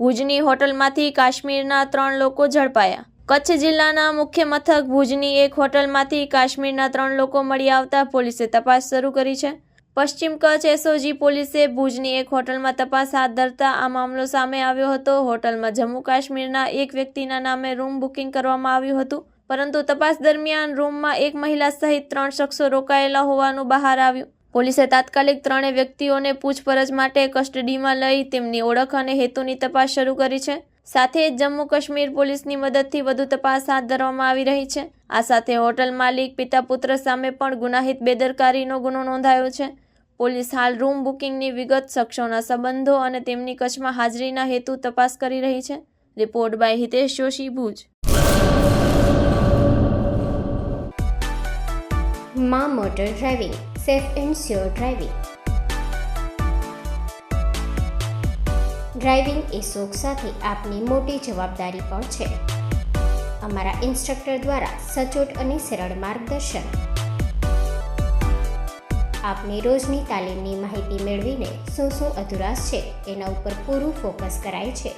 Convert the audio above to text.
ભુજની હોટલમાંથી કાશ્મીરના 3 લોકો ઝડપાયા। કચ્છ જિલ્લાના મુખ્ય મથક ભુજની એક હોટલમાંથી કાશ્મીરના 3 લોકો મળી આવતા પોલીસે તપાસ શરૂ કરી છે। પશ્ચિમ કચ્છ એસઓજી પોલીસે ભુજની એક હોટલમાં તપાસ હાથ ધરતા આ મામલો સામે આવ્યો હતો। હોટલમાં જમ્મુ કાશ્મીરના એક વ્યક્તિના નામે રૂમ બુકિંગ કરવામાં આવ્યું હતું, પરંતુ તપાસ દરમિયાન રૂમમાં એક મહિલા સહિત 3 શખ્સો રોકાયેલા હોવાનું બહાર આવ્યું। પોલીસે તાત્કાલિક 3 વ્યક્તિઓને પૂછપરછ માટે કસ્ટડીમાં લઈ તેમની ઓળખ અને હેતુની તપાસ શરૂ કરી છે। સાથે જ જમ્મુ કાશ્મીર પોલીસની મદદથી વધુ તપાસ હાથ ધરવામાં આવી રહી છે। આ સાથે હોટલ માલિક પિતા પુત્ર સામે પણ ગુનાહિત બેદરકારીનો ગુનો નોંધાયો છે। પોલીસ હાલ રૂમ બુકિંગની વિગત, શખ્સોના સંબંધો અને તેમની કચ્છમાં હાજરીના હેતુ તપાસ કરી રહી છે। Report by Hitesh Joshi, Bhuj. માં motor driving, safe and sure driving. Driving એ શોખ સાથે આપની મોટી જવાબદારી પણ છે। અમારા ઇન્સ્ટ્રક્ટર દ્વારા સચોટ અને સરળ માર્ગદર્શન આપની રોજની તાલીમની માહિતી મેળવીને શું અધુરાશ છે એના ઉપર પૂરું ફોકસ કરાય છે।